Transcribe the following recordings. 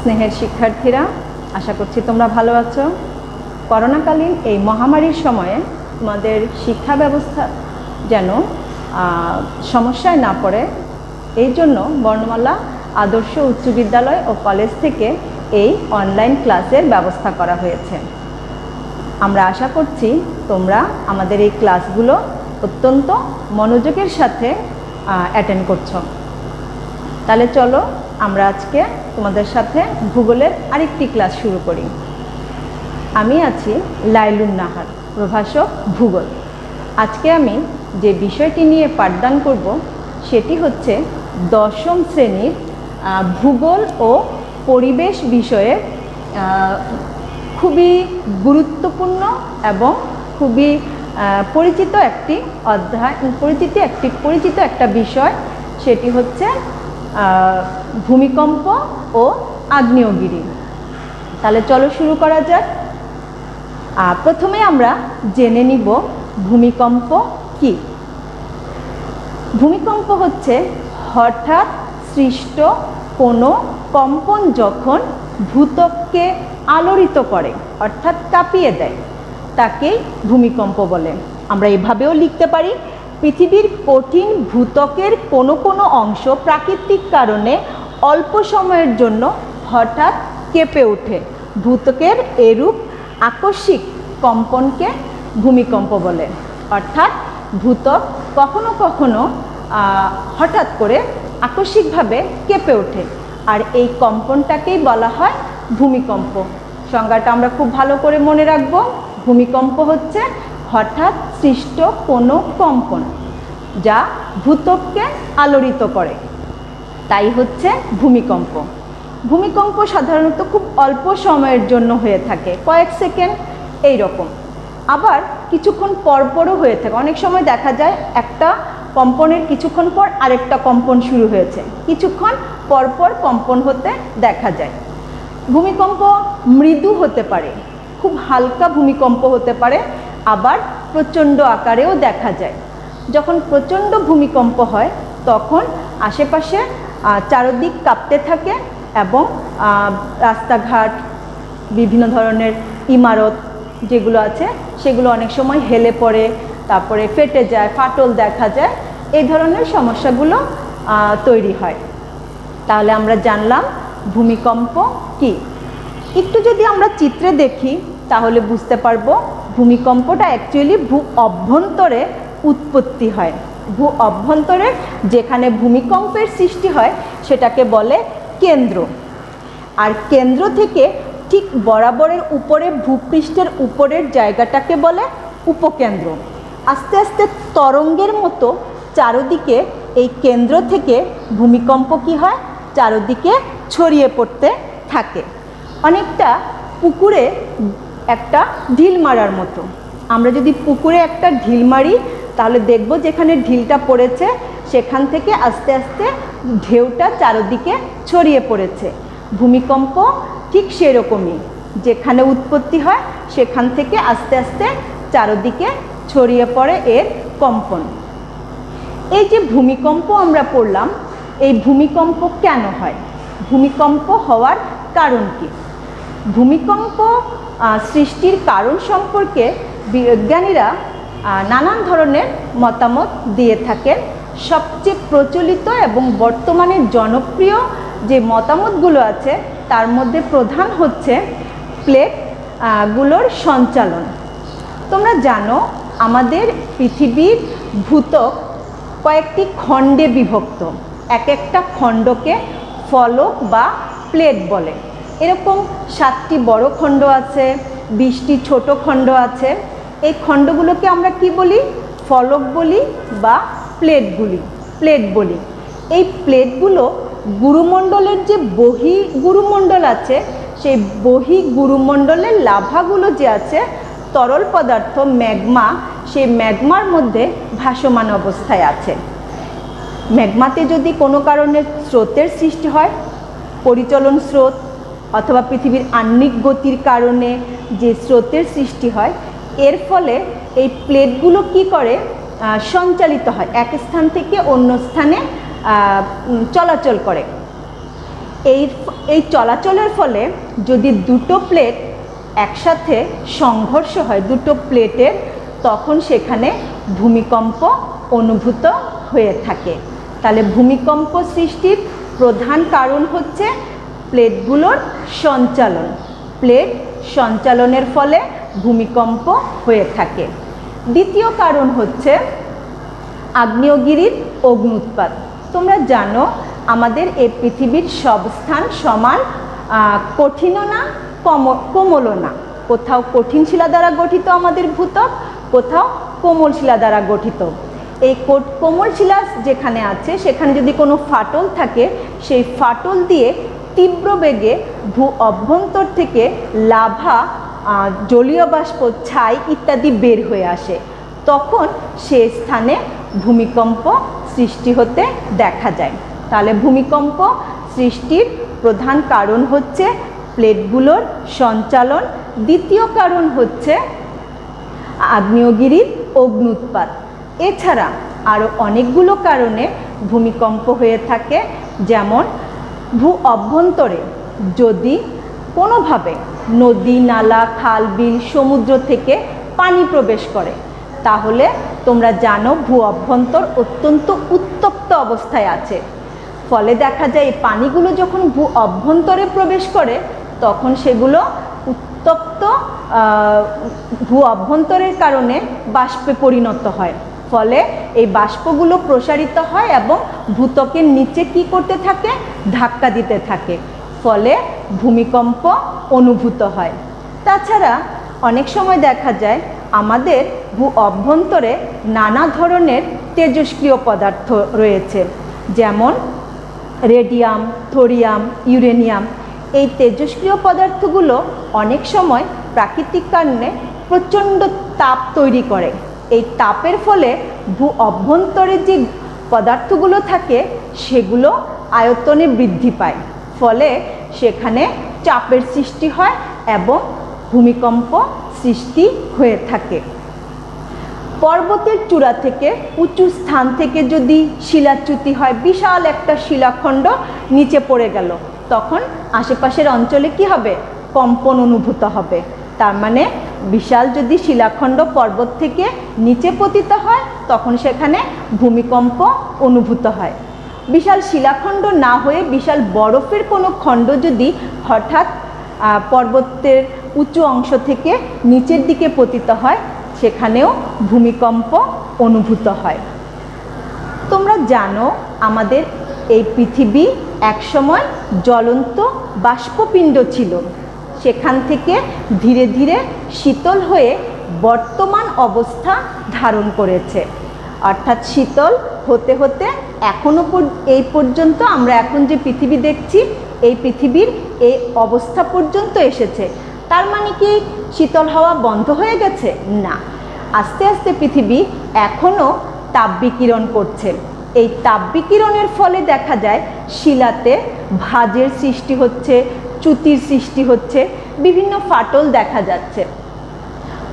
স্নেহের শিক্ষার্থীরা, আশা করছি তোমরা ভালো আছো। করোনাকালীন এই মহামারীর সময়ে তোমাদের শিক্ষা ব্যবস্থা যেন সমস্যায় না পড়ে, এই জন্য বর্ণমালা আদর্শ উচ্চ বিদ্যালয় ও কলেজ থেকে এই অনলাইন ক্লাসের ব্যবস্থা করা হয়েছে। আমরা আশা করছি তোমরা আমাদের এই ক্লাসগুলো অত্যন্ত মনোযোগের সাথে অ্যাটেন্ড করছো। তাহলে চলো আমরা আজকে তোমাদের সাথে ভূগোলের আরেকটি ক্লাস শুরু করি। আমি আছি লাইলুন নাহার, প্রভাষক ভূগোল। আজকে আমি যে বিষয়টি নিয়ে পাঠদান করব সেটি হচ্ছে দশম শ্রেণীর ভূগোল ও পরিবেশ বিষয়ে খুবই গুরুত্বপূর্ণ এবং খুবই পরিচিত একটি অধ্যায়, পরিচিত একটা বিষয়। সেটি হচ্ছে ভূমিকম্প ও আগ্নেয়গিরি। তাহলে চলো শুরু করা যাক। প্রথমে আমরা জেনে নিব ভূমিকম্প কি। ভূমিকম্প হচ্ছে হঠাৎ সৃষ্ট কোনো কম্পন যখন ভূত্বককে আলোড়িত করে, অর্থাৎ কাঁপিয়ে দেয়, তাকেই ভূমিকম্প বলে। আমরা এভাবেও লিখতে পারি, পৃথিবীর কঠিন ভূত্বকের কোনো কোনো অংশ প্রাকৃতিক কারণে অল্প সময়ের জন্য হঠাৎ কেঁপে ওঠে। ভূত্বকের এরূপ আকস্মিক কম্পনকে ভূমিকম্প বলে। অর্থাৎ ভূত্বক কখনো কখনো হঠাৎ করে আকস্মিকভাবে কেঁপে ওঠে, আর এই কম্পনটাকেই বলা হয় ভূমিকম্প। সংজ্ঞাটা আমরা খুব ভালো করে মনে রাখবো। ভূমিকম্প হচ্ছে হঠাৎ সৃষ্ট কোনো কম্পন যা ভূত্বককে আলোড়িত করে, তাই হচ্ছে ভূমিকম্প। ভূমিকম্প সাধারণত খুব অল্প সময়ের জন্য হয়ে থাকে, কয়েক সেকেন্ড এই রকম। আবার কিছুক্ষণ পরপরও হয়ে থাকে। অনেক সময় দেখা যায় একটা কম্পনের কিছুক্ষণ পর আরেকটা কম্পন শুরু হয়েছে, কিছুক্ষণ পরপর কম্পন হতে দেখা যায়। ভূমিকম্প মৃদু হতে পারে, খুব হালকা ভূমিকম্প হতে পারে, আবার প্রচণ্ড আকারেও দেখা যায়। যখন প্রচণ্ড ভূমিকম্প হয় তখন আশেপাশে চারদিক কাঁপতে থাকে এবং রাস্তাঘাট, বিভিন্ন ধরনের ইমারত যেগুলো আছে সেগুলো অনেক সময় হেলে পড়ে, তারপরে ফেটে যায়, ফাটল দেখা যায়, এই ধরনের সমস্যাগুলো তৈরি হয়। তাহলে আমরা জানলাম ভূমিকম্প কি। একটু যদি আমরা চিত্রে দেখি তাহলে বুঝতে পারবো ভূমিকম্পটা অ্যাকচুয়ালি ভূ অভ্যন্তরে উৎপত্তি হয়। ভূ অভ্যন্তরে যেখানে ভূমিকম্পের সৃষ্টি হয় সেটাকে বলে কেন্দ্র, আর কেন্দ্র থেকে ঠিক বরাবরের উপরে ভূপৃষ্ঠের উপরের জায়গাটাকে বলে উপকেন্দ্র। আস্তে আস্তে তরঙ্গের মতো চারদিকে এই কেন্দ্র থেকে ভূমিকম্প কি হয়, চারদিকে ছড়িয়ে পড়তে থাকে। অনেকটা পুকুরে একটা ঢিল মারার মতো। আমরা যদি পুকুরে একটা ঢিল মারি তাহলে দেখব যেখানে ঢিলটা পড়েছে সেখান থেকে আস্তে আস্তে ঢেউটা চারদিকে ছড়িয়ে পড়েছে। ভূমিকম্প ঠিক সেরকমই, যেখানে উৎপত্তি হয় সেখান থেকে আস্তে আস্তে চারদিকে ছড়িয়ে পড়ে এর কম্পন। এই যে ভূমিকম্প আমরা পড়লাম, এই ভূমিকম্প কেন হয়, ভূমিকম্প হওয়ার কারণ কি? ভূমিকম্প সৃষ্টির কারণ সম্পর্কে বিজ্ঞানীরা নানান ধরনের মতামত দিয়ে থাকেন। সবচেয়ে প্রচলিত এবং বর্তমানে জনপ্রিয় যে মতামতগুলো আছে তার মধ্যে প্রধান হচ্ছে প্লেটগুলোর সঞ্চালন। তোমরা জানো আমাদের পৃথিবীর ভূত্বক কয়েকটি খণ্ডে বিভক্ত। এক একটা খণ্ডকে ফলক বা প্লেট বলে। এরকম 7টি বড় খণ্ড আছে, 20টি ছোট খণ্ড আছে। এই খণ্ডগুলোকে আমরা কি বলি? ফলক বলি বা প্লেট বলি। এই প্লেটগুলো গুরুমণ্ডলের যে বহি গুরুমণ্ডল আছে সেই বহি গুরুমণ্ডলের লাভাগুলো যে আছে, তরল পদার্থ ম্যাগমা, সেই ম্যাগমার মধ্যে ভাসমান অবস্থায় আছে। ম্যাগমাতে যদি কোনো কারণে স্রোতের সৃষ্টি হয়, পরিচলন স্রোত অথবা পৃথিবীর আহ্নিক গতির কারণে যে স্রোতের সৃষ্টি হয়, এর ফলে এই প্লেটগুলো কি করে, সঞ্চালিত হয়, এক স্থান থেকে অন্য স্থানে চলাচল করে। এই চলাচলের ফলে যদি দুটো প্লেট একসাথে সংঘর্ষ হয় দুটো প্লেটের, তখন সেখানে ভূমিকম্প অনুভূত হয়ে থাকে। তাহলে ভূমিকম্প সৃষ্টির প্রধান কারণ হচ্ছে প্লেটগুলোর সঞ্চালন। প্লেট সঞ্চালনের ফলে ভূমিকম্প হয়ে থাকে। দ্বিতীয় কারণ হচ্ছে আগ্নেয়গিরির অগ্ন্যুৎপাত। তোমরা জানো আমাদের এই পৃথিবীর সব স্থান সমান কঠিনও না কোমলও না। কোথাও কঠিন শিলা দ্বারা গঠিত আমাদের ভূত্বক, কোথাও কোমল শিলা দ্বারা গঠিত। এই কোমল শিলা যেখানে আছে সেখানে যদি কোনো ফাটল থাকে, সেই ফাটল দিয়ে তীব্র বেগে ভূ অভ্যন্তর থেকে লাভা, জলীয় বাষ্প, ছাই ইত্যাদি বের হয়ে আসে। তখন সে স্থানে ভূমিকম্প সৃষ্টি হতে দেখা যায়। তাহলে ভূমিকম্প সৃষ্টির প্রধান কারণ হচ্ছে প্লেটগুলোর সঞ্চালন। দ্বিতীয় কারণ হচ্ছে আগ্নেয়গিরির অগ্ন্যুৎপাত। এছাড়া আরও অনেকগুলো কারণে ভূমিকম্প হয়ে থাকে। যেমন ভূ অভ্যন্তরে যদি কোনোভাবে নদী, নালা, খাল, বিল, সমুদ্র থেকে পানি প্রবেশ করে, তাহলে তোমরা জানো ভূ অভ্যন্তর অত্যন্ত উত্তপ্ত অবস্থায় আছে। ফলে দেখা যায় এই পানিগুলো যখন ভূ অভ্যন্তরে প্রবেশ করে তখন সেগুলো উত্তপ্ত ভূ অভ্যন্তরের কারণে বাষ্পে পরিণত হয়। ফলে এই বাষ্পগুলো প্রসারিত হয় এবং ভূত্বকের নিচে কি করতে থাকে? ধাক্কা দিতে থাকে। ফলে ভূমিকম্প অনুভূত হয়। তাছাড়া অনেক সময় দেখা যায় আমাদের ভূ অভ্যন্তরে নানা ধরনের তেজস্ক্রিয় পদার্থ রয়েছে, যেমন রেডিয়াম, থোরিয়াম, ইউরেনিয়াম। এই তেজস্ক্রিয় পদার্থগুলো অনেক সময় প্রাকৃতিক কারণে প্রচণ্ড তাপ তৈরি করে। এই তাপের ফলে ভূ অভ্যন্তরে যে পদার্থগুলো থাকে সেগুলো আয়তনে বৃদ্ধি পায়। ফলে সেখানে চাপের সৃষ্টি হয় এবং ভূমিকম্প সৃষ্টি হয়ে থাকে। পর্বতের চূড়া থেকে, উঁচু স্থান থেকে যদি শিলাচ্যুতি হয়, বিশাল একটা শিলাখণ্ড নিচে পড়ে গেল, তখন আশেপাশের অঞ্চলে কি হবে? কম্পন অনুভূত হবে। তার মানে বিশাল যদি শিলাখণ্ড পর্বত থেকে নিচে পতিত হয় তখন সেখানে ভূমিকম্প অনুভূত হয়। বিশাল শিলাখণ্ড না হয়ে বিশাল বরফের কোনো খণ্ড যদি হঠাৎ পর্বতের উঁচু অংশ থেকে নিচের দিকে পতিত হয়, সেখানেও ভূমিকম্প অনুভূত হয়। তোমরা জানো আমাদের এই পৃথিবী একসময় জ্বলন্ত বাষ্পপিণ্ড ছিল। সেখান থেকে ধীরে ধীরে শীতল হয়ে বর্তমান অবস্থা ধারণ করেছে। অর্থাৎ শীতল হতে হতে এখনো এই পর্যন্ত আমরা এখন যে পৃথিবী দেখছি, এই পৃথিবীর এই অবস্থা পর্যন্ত এসেছে। তার মানে কি শীতল হওয়া বন্ধ হয়ে গেছে? না, আস্তে আস্তে পৃথিবী এখনও তাপবিকিরণ করছে। এই তাপবিকিরণের ফলে দেখা যায় শিলাতে ভাঁজের সৃষ্টি হচ্ছে, চ্যুতির সৃষ্টি হচ্ছে, বিভিন্ন ফাটল দেখা যাচ্ছে।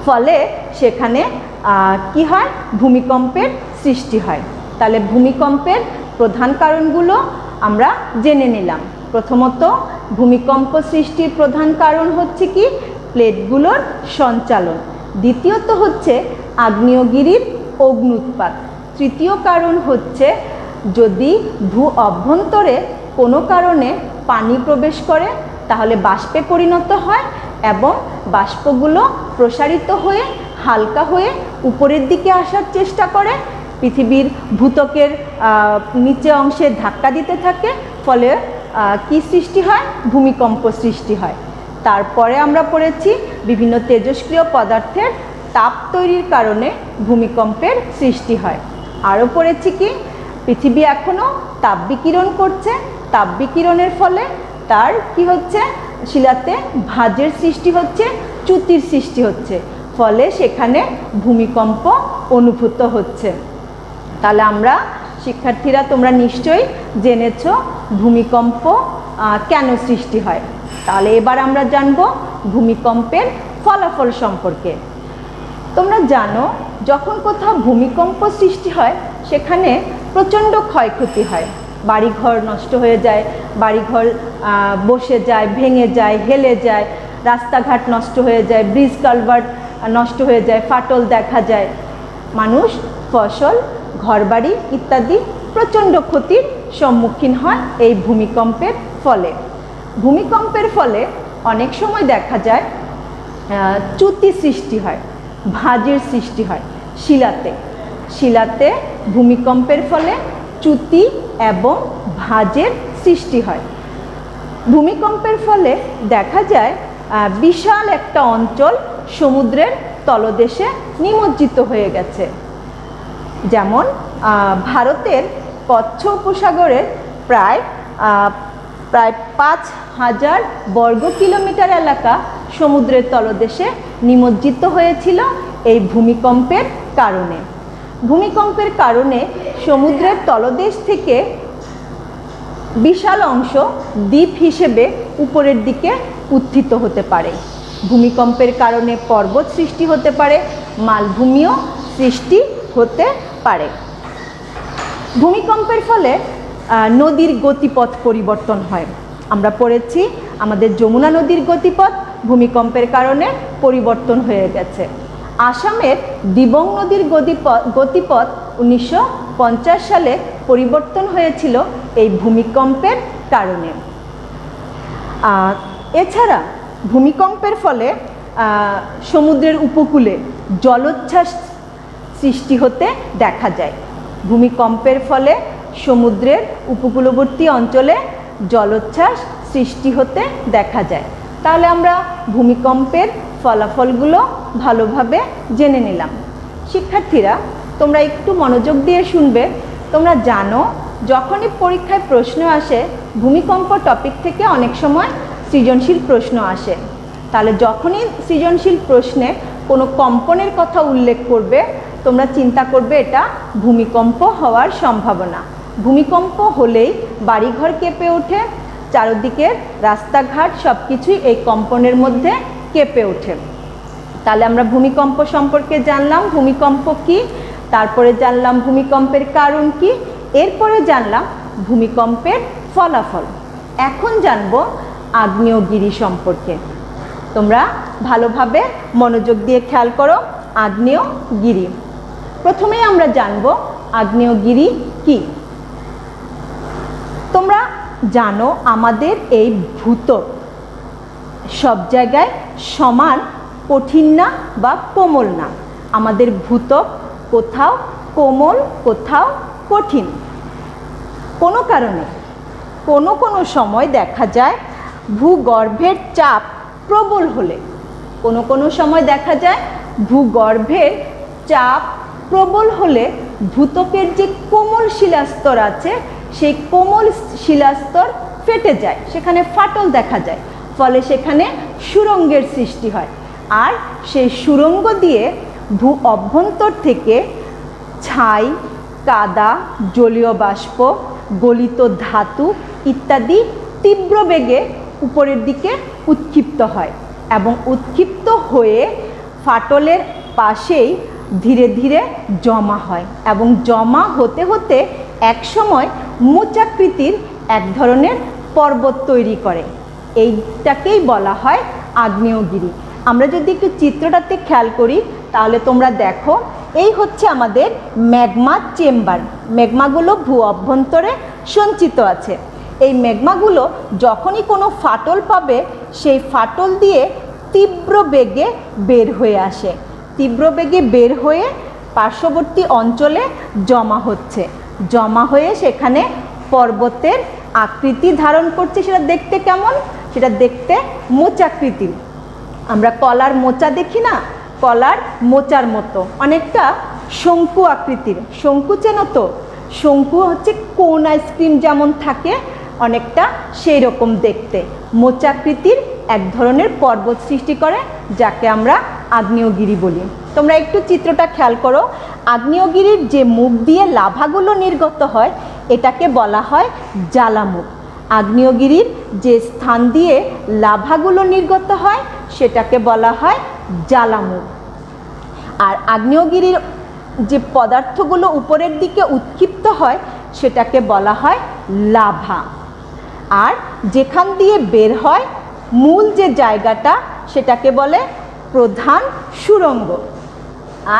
ফলে সেখানে কি হয়? ভূমিকম্পের সৃষ্টি হয়। তাহলে ভূমিকম্পের প্রধান কারণগুলো আমরা জেনে নিলাম। প্রথমত ভূমিকম্প সৃষ্টির প্রধান কারণ হচ্ছে কি? প্লেটগুলোর সঞ্চালন। দ্বিতীয়ত হচ্ছে আগ্নেয়গিরির অগ্ন্যুৎপাত। তৃতীয় কারণ হচ্ছে যদি ভূ অভ্যন্তরে কোনো কারণে পানি প্রবেশ করে তাহলে বাষ্পে পরিণত হয় এবং বাষ্পগুলো প্রসারিত হয়ে হালকা হয়ে উপরের দিকে আসার চেষ্টা করে, পৃথিবীর ভূত্বকের নিচে অংশে ধাক্কা দিতে থাকে। ফলে কি সৃষ্টি হয়? ভূমিকম্প সৃষ্টি হয়। তারপরে আমরা পড়েছি বিভিন্ন তেজস্ক্রিয় পদার্থের তাপ তৈরির কারণে ভূমিকম্পের সৃষ্টি হয়। আরও পড়েছি কি? পৃথিবী এখনও তাপবিকিরণ করছে। তাপবিকিরণের ফলে তার কি হচ্ছে? শিলাতে ভাঁজের সৃষ্টি হচ্ছে, চ্যুতির সৃষ্টি হচ্ছে। ফলে সেখানে ভূমিকম্প অনুভূত হচ্ছে। তাহলে আমরা শিক্ষার্থীরা তোমরা নিশ্চয়ই জেনেছ ভূমিকম্প কেন সৃষ্টি হয়। তাহলে এবার আমরা জানব ভূমিকম্পের ফলাফল সম্পর্কে। তোমরা জানো যখন কোথাও ভূমিকম্প সৃষ্টি হয় সেখানে প্রচণ্ড ক্ষয়ক্ষতি হয়। বাড়িঘর নষ্ট হয়ে যায়, বাড়িঘর বসে যায়, ভেঙে যায়, হেলে যায়, রাস্তাঘাট নষ্ট হয়ে যায়, ব্রিজ কালভার্ট নষ্ট হয়ে যায়, ফাটল দেখা যায়। মানুষ, ফসল, ঘরবাড়ি ইত্যাদি প্রচণ্ড ক্ষতির সম্মুখীন হয় এই ভূমিকম্পের ফলে। ভূমিকম্পের ফলে অনেক সময় দেখা যায় চ্যুতি সৃষ্টি হয়, ভাঁজের সৃষ্টি হয় শিলাতে ভূমিকম্পের ফলে চ্যুতি এবং ভাঁজের সৃষ্টি হয়। ভূমিকম্পের ফলে দেখা যায় বিশাল একটা অঞ্চল সমুদ্রের তলদেশে নিমজ্জিত হয়ে গেছে। যেমন ভারতের কচ্ছ উপসাগরের প্রায় 5,000 বর্গ কিলোমিটার এলাকা সমুদ্রের তলদেশে নিমজ্জিত হয়েছিল এই ভূমিকম্পের কারণে। ভূমিকম্পের কারণে সমুদ্রের তলদেশ থেকে বিশাল অংশ দ্বীপ হিসেবে উপরের দিকে উত্থিত হতে পারে। ভূমিকম্পের কারণে পর্বত সৃষ্টি হতে পারে, মালভূমিও সৃষ্টি হতে পারে। ভূমিকম্পের ফলে নদীর গতিপথ পরিবর্তন হয়। আমরা পড়েছি আমাদের যমুনা নদীর গতিপথ ভূমিকম্পের কারণে পরিবর্তন হয়ে গেছে। আসামের দিবং নদীর গতিপথ 1950 সালে পরিবর্তন হয়েছিল এই ভূমিকম্পের কারণে। এছাড়া ভূমিকম্পের ফলে সমুদ্রের উপকূলে জলোচ্ছ্বাস সৃষ্টি হতে দেখা যায়। ভূমিকম্পের ফলে সমুদ্রের উপকূলবর্তী অঞ্চলে জলোচ্ছ্বাস সৃষ্টি হতে দেখা যায়। তাহলে আমরা ভূমিকম্পের ফলাফলগুলো ভালোভাবে জেনে নিলাম। শিক্ষার্থীরা, তোমরা একটু মনোযোগ দিয়ে শুনবে। তোমরা জানো, যখনই পরীক্ষায় প্রশ্ন আসে ভূমিকম্প টপিক থেকে অনেক সময় সৃজনশীল প্রশ্ন আসে। তাহলে যখনই সৃজনশীল প্রশ্নে কোনো কম্পনের কথা উল্লেখ করবে, তোমরা চিন্তা করবে এটা ভূমিকম্প হওয়ার সম্ভাবনা। ভূমিকম্প হলেই বাড়িঘর কেঁপে ওঠে, চারদিকের রাস্তাঘাট সব কিছুই এই কম্পনের মধ্যে কেঁপে ওঠে। তাহলে আমরা ভূমিকম্প সম্পর্কে জানলাম, ভূমিকম্প কি, তারপরে জানলাম ভূমিকম্পের কারণ কি, এরপরে জানলাম ভূমিকম্পের ফলাফল। এখন জানবো আগ্নেয়গিরি সম্পর্কে। তোমরা ভালোভাবে মনোযোগ দিয়ে খেয়াল করো। আগ্নেয়গিরি, প্রথমেই আমরা জানবো আগ্নেয়গিরি কি। তোমরা জানো আমাদের এই ভূত্বক সব জায়গায় সমান কঠিন না বা কোমল না। আমাদের ভূত্বক কোথাও কোমল, কোথাও কঠিন। কোনো কারণে কোনো সময় দেখা যায় ভূগর্ভের চাপ প্রবল হলে, কোনো সময় দেখা যায় ভূগর্ভের চাপ প্রবল হলে ভূত্বকের যে কোমল শিলাস্তর আছে সেই কোমল শিলাস্তর ফেটে যায়, সেখানে ফাটল দেখা যায়, ফলে সেখানে সুড়ঙ্গের সৃষ্টি হয়। আর সেই সুড়ঙ্গ দিয়ে ভূ অভ্যন্তর থেকে ছাই, কাদা, জলীয় বাষ্প, গলিত ধাতু ইত্যাদি তীব্র বেগে উপরের দিকে উৎক্ষিপ্ত হয় এবং উৎক্ষিপ্ত হয়ে ফাটলের পাশেই ধীরে ধীরে জমা হয় এবং জমা হতে হতে একসময় মোচাকৃতির এক ধরনের পর্বত তৈরি করে। এইটাকেই বলা হয় আগ্নেয়গিরি। আমরা যদি একটু চিত্রটাতে খেয়াল করি তাহলে তোমরা দেখো, এই হচ্ছে আমাদের ম্যাগমা চেম্বার। ম্যাগমাগুলো ভূ অভ্যন্তরে সঞ্চিত আছে। এই ম্যাগমাগুলো যখনই কোনো ফাটল পাবে সেই ফাটল দিয়ে তীব্র বেগে বের হয়ে আসে, তীব্র বেগে বের হয়ে পার্শ্ববর্তী অঞ্চলে জমা হচ্ছে, জমা হয়ে সেখানে পর্বতের আকৃতি ধারণ করছে। সেটা দেখতে কেমন? সেটা দেখতে মোচাকৃতির। আমরা কলার মোচা দেখি না, কলার মোচার মতো, অনেকটা শঙ্কু আকৃতির। শঙ্কু চেনো তো? শঙ্কু হচ্ছে কোন আইসক্রিম যেমন থাকে, অনেকটা সেই রকম দেখতে। মোচাকৃতির এক ধরনের পর্বত সৃষ্টি করে, যাকে আমরা আগ্নেয়গিরি বলি। তোমরা একটু চিত্রটা খেয়াল করো। আগ্নেয়গিরির যে মুখ দিয়ে লাভাগুলো নির্গত হয় এটাকে বলা হয় জ্বালামুখ। আগ্নেয়গিরির যে স্থান দিয়ে লাভাগুলো নির্গত হয় সেটাকে বলা হয় জ্বালামুখ। আর আগ্নেয়গিরির যে পদার্থগুলো উপরের দিকে উৎক্ষিপ্ত হয় সেটাকে বলা হয় লাভা। আর যেখান দিয়ে বের হয় মূল যে জায়গাটা সেটাকে বলে প্রধান সুড়ঙ্গ।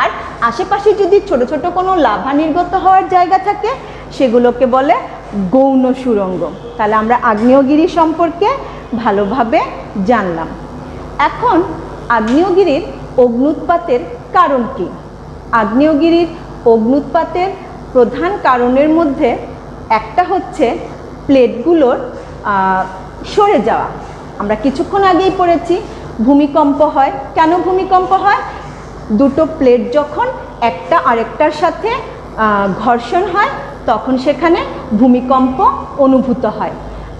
আর আশেপাশে যদি ছোট ছোট কোনো লাভা নির্গত হওয়ার জায়গা থাকে সেগুলোকে বলে গৌণ সুড়ঙ্গ। তাহলে আমরা আগ্নেয়গিরি সম্পর্কে ভালোভাবে জানলাম। এখন আগ্নেয়গিরির অগ্ন্যুৎপাতের কারণ কি? আগ্নেয়গিরির অগ্ন্যুৎপাতের প্রধান কারণের মধ্যে একটা হচ্ছে প্লেটগুলোর সরে যাওয়া। আমরা কিছুক্ষণ আগেই পড়েছি ভূমিকম্প হয়। কেন ভূমিকম্প হয়? দুটো প্লেট যখন একটা আরেকটার সাথে ঘর্ষণ হয় তখন সেখানে ভূমিকম্প অনুভূত হয়।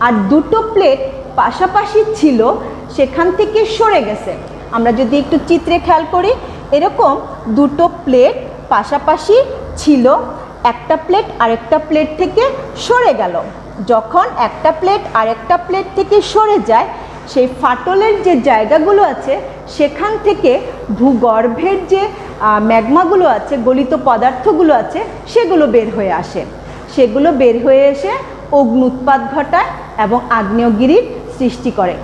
আর দুটো প্লেট পাশাপাশি ছিল, সেখান থেকে সরে গেছে। আমরা যদি একটু চিত্রে খেয়াল করি, এরকম দুটো প্লেট পাশাপাশি ছিল, একটা প্লেট আরেকটা প্লেট থেকে সরে গেল। যখন একটা প্লেট আরেকটা প্লেট থেকে সরে যায়, সেই ফাটলের যে জায়গাগুলো আছে সেখান থেকে ভূগর্ভের যে ম্যাগমাগুলো আছে, গলিত পদার্থগুলো আছে, সেগুলো বের হয়ে আসে। সেগুলো বের হয়ে এসে অগ্ন্যুৎপাত ঘটায় এবং আগ্নেয়গিরির সৃষ্টি করে।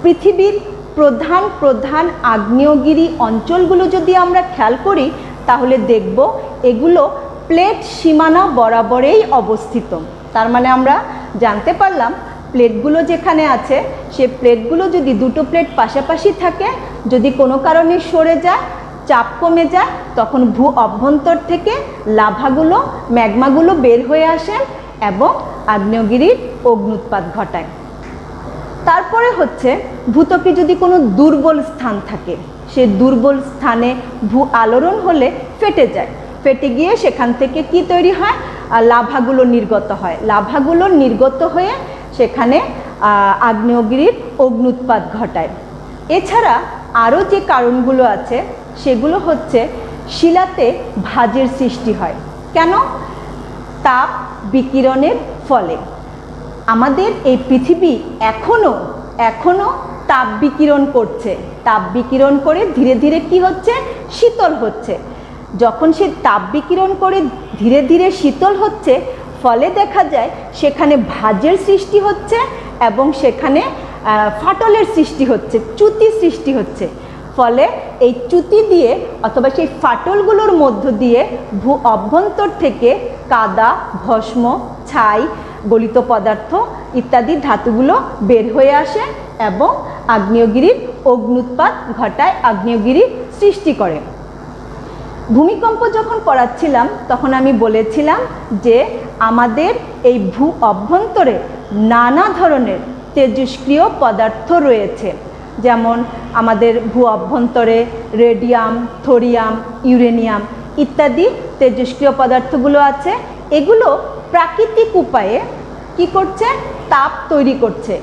পৃথিবীর প্রধান প্রধান আগ্নেয়গিরি অঞ্চলগুলো যদি আমরা খেয়াল করি তাহলে দেখব এগুলো প্লেট সীমানা বরাবরেই অবস্থিত। তার মানে আমরা জানতে পারলাম প্লেটগুলো যেখানে আছে সে প্লেটগুলো যদি দুটো প্লেট পাশাপাশি থাকে, যদি কোনো কারণে সরে যায়, চাপ কমে যায়, তখন ভূ অভ্যন্তর থেকে লাভাগুলো ম্যাগমাগুলো বের হয়ে আসে এবং আগ্নেয়গিরির অগ্ন্যুৎপাত ঘটায়। তারপরে হচ্ছে ভূত্বকে যদি কোনো দুর্বল স্থান থাকে, সে দুর্বল স্থানে ভূ আলোড়ন হলে ফেটে যায়। ফেটে গিয়ে সেখান থেকে কি তৈরি হয়? লাভাগুলো নির্গত হয়। লাভাগুলো নির্গত হয়ে সেখানে আগ্নেয়গিরির অগ্ন্যুৎপাত ঘটায়। এছাড়া আরও যে কারণগুলো আছে সেগুলো হচ্ছে শিলাতে ভাঁজের সৃষ্টি হয়। কেন? তাপ বিকিরণের ফলে। আমাদের এই পৃথিবী এখনো তাপ বিকিরণ করছে। তাপ বিকিরণ করে ধীরে ধীরে কি হচ্ছে? শীতল হচ্ছে। যখন সে তাপ বিকিরণ করে ধীরে ধীরে শীতল হচ্ছে, ফলে দেখা যায় সেখানে ভাঁজের সৃষ্টি হচ্ছে এবং সেখানে ফাটলের সৃষ্টি হচ্ছে, চ্যুতি সৃষ্টি হচ্ছে। ফলে এই চ্যুতি দিয়ে অথবা সেই ফাটলগুলোর মধ্য দিয়ে ভূ অভ্যন্তর থেকে কাদা, ভস্ম, ছাই, গলিত পদার্থ ইত্যাদি ধাতুগুলো বের হয়ে আসে এবং আগ্নেয়গিরির অগ্ন্যুৎপাত ঘটায়, আগ্নেয়গিরির সৃষ্টি করে। ভূমিকম্প যখন পড়াচ্ছিলাম তখন আমি বলেছিলাম যে আমাদের এই ভূ অভ্যন্তরে নানা ধরনের তেজস্ক্রিয় পদার্থ রয়েছে। যেমন আমাদের ভূ অভ্যন্তরে রেডিয়াম, থোরিয়াম, ইউরেনিয়াম ইত্যাদি তেজস্ক্রিয় পদার্থগুলো আছে। এগুলো প্রাকৃতিক উপায়ে কি করছে? তাপ তৈরি করছে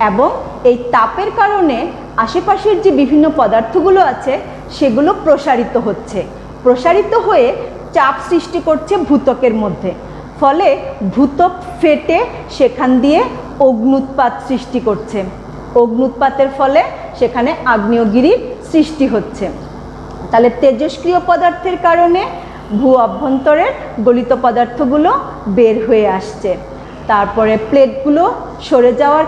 এবং এই তাপের কারণে আশেপাশের যে বিভিন্ন পদার্থগুলো আছে সেগুলো প্রসারিত হচ্ছে। প্রসারিত হয়ে চাপ সৃষ্টি করছে ভূত্বকের মধ্যে। ফলে ভূত্বক ফেটে সেখান দিয়ে অগ্ন্যুৎপাত সৃষ্টি করছে। অগ্ন্যুৎপাতের ফলে সেখানে আগ্নেয়গিরির সৃষ্টি হচ্ছে। তাহলে তেজস্ক্রিয় পদার্থের কারণে ভূ অভ্যন্তরের গলিত পদার্থগুলো বের হয়ে আসছে। তারপরে প্লেটগুলো সরে যাওয়ার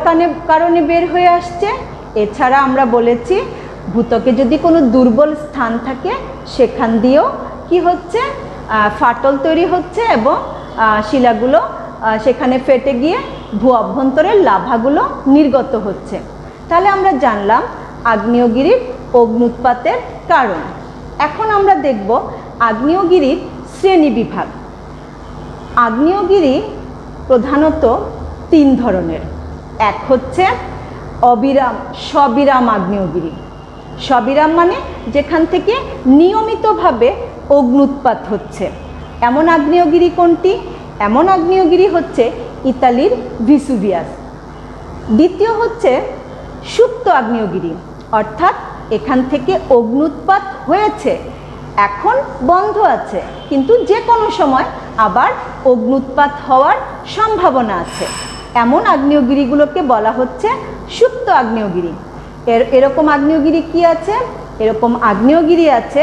কারণে বের হয়ে আসছে। এছাড়া আমরা বলেছি ভূত্বকে যদি কোনো দুর্বল স্থান থাকে সেখান দিয়েও কি হচ্ছে? ফাটল তৈরি হচ্ছে এবং শিলাগুলো সেখানে ফেটে গিয়ে ভূ অভ্যন্তরের লাভাগুলো নির্গত হচ্ছে। তাহলে আমরা জানলাম আগ্নেয়গিরির অগ্ন্যুৎপাতের কারণ। এখন আমরা দেখব আগ্নেয়গিরির শ্রেণী বিভাগ। আগ্নেয়গিরি প্রধানত 3 ধরনের। এক হচ্ছে সবিরাম আগ্নেয়গিরি। সবিরাম মানে যেখান থেকে নিয়মিতভাবে অগ্ন্যুৎপাত হচ্ছে। এমন আগ্নেয়গিরি কোনটি? এমন আগ্নেয়গিরি হচ্ছে ইতালির ভিসুভিয়াস। দ্বিতীয় হচ্ছে সুপ্ত আগ্নেয়গিরি, অর্থাৎ এখান থেকে অগ্ন্যুৎপাত হয়েছে, এখন বন্ধ আছে, কিন্তু যে কোনো সময় আবার অগ্ন্যুৎপাত হওয়ার সম্ভাবনা আছে। এমন আগ্নেয়গিরিগুলোকে বলা হচ্ছে সুপ্ত আগ্নেয়গিরি। এরকম আগ্নেয়গিরি কি আছে? এরকম আগ্নেয়গিরি আছে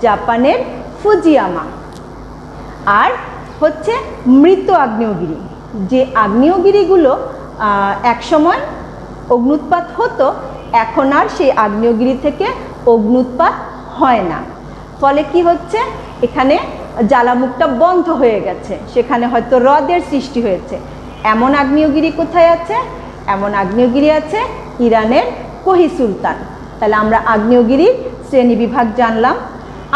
জাপানের ফুজিয়ামা। আর হচ্ছে মৃত আগ্নেয়গিরি, যে আগ্নেয়গিরিগুলো একসময় অগ্ন্যুৎপাত হতো, এখন আর সেই আগ্নেয়গিরি থেকে অগ্ন্যুৎপাত হয় না। ফলে কি হচ্ছে, এখানে জ্বালামুখটা বন্ধ হয়ে গেছে, সেখানে হয়তো হ্রদের সৃষ্টি হয়েছে। এমন আগ্নেয়গিরি কোথায় আছে? এমন আগ্নেয়গিরি আছে ইরানের কোহি সুলতান। তাহলে আমরা আগ্নেয়গিরির শ্রেণীবিভাগ জানলাম।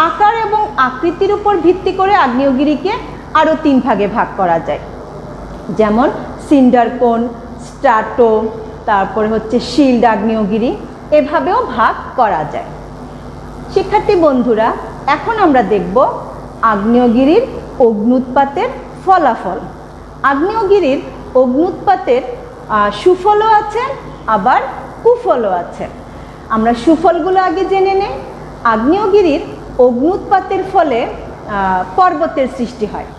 আকার এবং আকৃতির উপর ভিত্তি করে আগ্নেয়গিরিকে আরও 3 ভাগে ভাগ করা যায়, যেমন সিন্ডার কোন, স্ট্রাটো, তারপরে হচ্ছে শিল্ড আগ্নেয়গিরি, এভাবেও ভাগ করা যায়। শিক্ষার্থী বন্ধুরা, এখন আমরা দেখব আগ্নেয়গিরির অগ্ন্যুৎপাতের ফলাফল। আগ্নেয়গিরির অগ্ন্যুৎপাতের সুফলও আছে, আবার কুফলও আছে। আমরা সুফলগুলো আগে জেনে নেই। আগ্নেয়গিরির অগ্ন্যুৎপাতের ফলে পর্বতের সৃষ্টি হয়,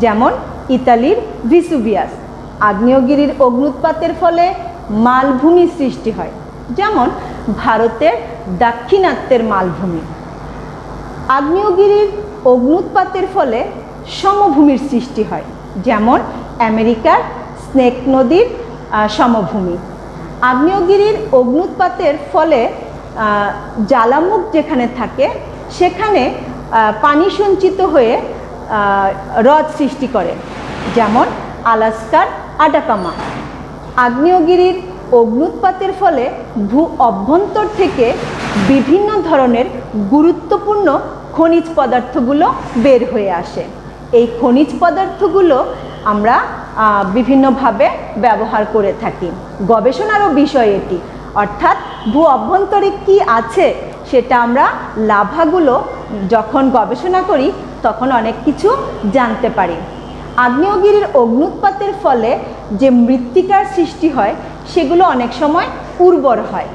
যেমন ইতালির ভিসুভিয়াস। আগ্নেয়গিরির অগ্ন্যুৎপাতের ফলে মালভূমি সৃষ্টি হয়, যেমন ভারতের দাক্ষিণাত্যের মালভূমি। আগ্নেয়গিরির অগ্ন্যুৎপাতের ফলে সমভূমির সৃষ্টি হয়, যেমন আমেরিকার স্নেক নদীর সমভূমি। আগ্নেয়গিরির অগ্ন্যুৎপাতের ফলে জ্বালামুখ যেখানে থাকে সেখানে পানি সঞ্চিত হয়ে হ্রদ সৃষ্টি করে, যেমন আলাস্কার আটাকামা। আগ্নেয়গিরির অগ্ন্যুৎপাতের ফলে ভূ অভ্যন্তর থেকে বিভিন্ন ধরনের গুরুত্বপূর্ণ খনিজ পদার্থগুলো বের হয়ে আসে। এই খনিজ পদার্থগুলো আমরা বিভিন্নভাবে ব্যবহার করে থাকি। গবেষণারও বিষয় এটি, অর্থাৎ ভূ অভ্যন্তরে কি আছে সেটা আমরা লাভাগুলো যখন গবেষণা করি তখন অনেক কিছু জানতে পারি। আগ্নেয়গিরির অগ্ন্যুৎপাতের ফলে যে মৃত্তিকার সৃষ্টি হয় সেগুলো অনেক সময় উর্বর হয়,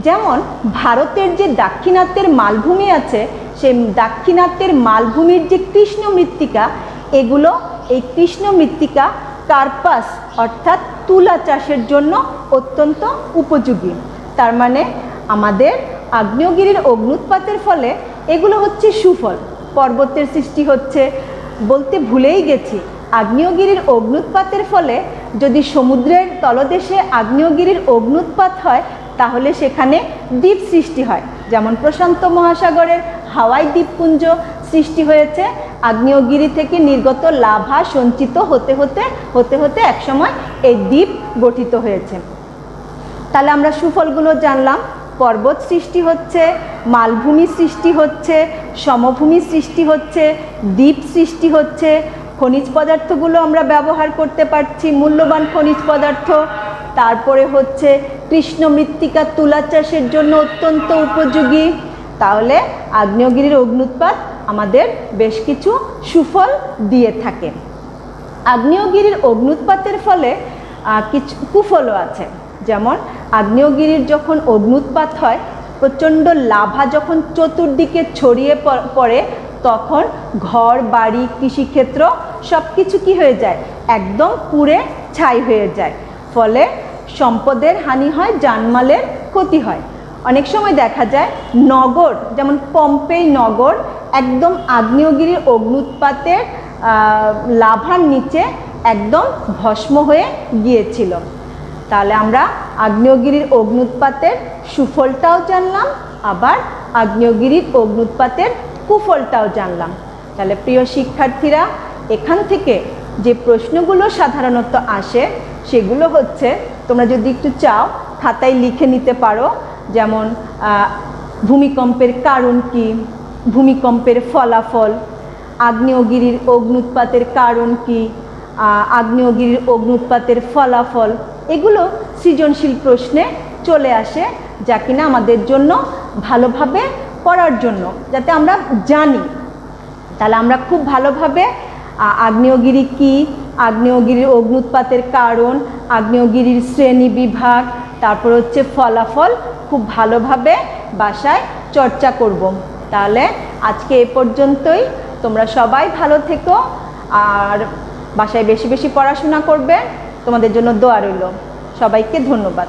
যেমন ভারতের যে দাক্ষিণাত্যের মালভূমি আছে সেই দাক্ষিণাত্যের মালভূমির যে কৃষ্ণ মৃত্তিকা, এগুলো এই কৃষ্ণ মৃত্তিকা কার্পাস অর্থাৎ তুলা চাষের জন্য অত্যন্ত উপযোগী। তার মানে আমাদের আগ্নেয়গিরির অগ্ন্যুৎপাতের ফলে এগুলো হচ্ছে সুফল। পর্বতের সৃষ্টি হচ্ছে, বলতে ভুলেই গেছি, আগ্নেয়গিরির অগ্ন্যুৎপাতের ফলে যদি সমুদ্রের তলদেশে আগ্নেয়গিরির অগ্ন্যুৎপাত হয় তাহলে সেখানে দ্বীপ সৃষ্টি হয়, যেমন প্রশান্ত মহাসাগরের হাওয়াই দ্বীপপুঞ্জ সৃষ্টি হয়েছে আগ্নেয়গিরি থেকে নির্গত লাভা সঞ্চিত হতে হতে হতে হতে একসময় এই দ্বীপ গঠিত হয়েছে। তাহলে আমরা সুফলগুলো জানলাম। পর্বত সৃষ্টি হচ্ছে, মালভূমি সৃষ্টি হচ্ছে, সমভূমি সৃষ্টি হচ্ছে, দ্বীপ সৃষ্টি হচ্ছে, খনিজ পদার্থগুলো আমরা ব্যবহার করতে পারছি, মূল্যবান খনিজ পদার্থ। তারপরে হচ্ছে কৃষ্ণ মৃত্তিকা তুলা চাষের জন্য অত্যন্ত উপযোগী। তাহলে আগ্নেয়গিরির অগ্ন্যুৎপাত আমাদের বেশ কিছু সুফল দিয়ে থাকে। আগ্নেয়গিরির অগ্ন্যুৎপাতের ফলে কিছু কুফলও আছে, যেমন আগ্নেয়গিরির যখন অগ্ন্যুৎপাত হয় প্রচণ্ড লাভা যখন চতুর্দিকে ছড়িয়ে পড়ে তখন ঘর বাড়ি কৃষিক্ষেত্র সব কিছু কী হয়ে যায়, একদম পুড়ে ছাই হয়ে যায়। ফলে সম্পদের হানি হয়, জানমালের ক্ষতি হয়। অনেক সময় দেখা যায় নগর, যেমন পম্পেই নগর একদম আগ্নেয়গিরির অগ্ন্যুৎপাতের লাভার নিচে একদম ভস্ম হয়ে গিয়েছিল। তাহলে আমরা আগ্নেয়গিরির অগ্ন্যুৎপাতের সুফলটাও জানলাম, আবার আগ্নেয়গিরির অগ্ন্যুৎপাতের কুফলটাও জানলাম। তাহলে প্রিয় শিক্ষার্থীরা, এখান থেকে যে প্রশ্নগুলো সাধারণত আসে সেগুলো হচ্ছে, তোমরা যদি একটু চাও খাতায় লিখে নিতে পারো, যেমন ভূমিকম্পের কারণ কি, ভূমিকম্পের ফলাফল, আগ্নেয়গিরির অগ্ন্যুৎপাতের কারণ কি, আগ্নেয়গিরির অগ্ন্যুৎপাতের ফলাফল, এগুলো সৃজনশীল প্রশ্নে চলে আসে, যা কিনা আমাদের জন্য ভালোভাবে পড়ার জন্য, যাতে আমরা জানি। তাহলে আমরা খুব ভালোভাবে আগ্নেয়গিরি কি, আগ্নেয়গিরির অগ্ন্যুৎপাতের কারণ, আগ্নেয়গিরির শ্রেণী বিভাগ, তারপর হচ্ছে ফলাফল খুব ভালোভাবে বাসায় চর্চা করব। তাহলে আজকে এ পর্যন্তই। তোমরা সবাই ভালো থেকো আর বাসায় বেশি বেশি পড়াশোনা করবে। তোমাদের জন্য দোয়া রইল। সবাইকে ধন্যবাদ।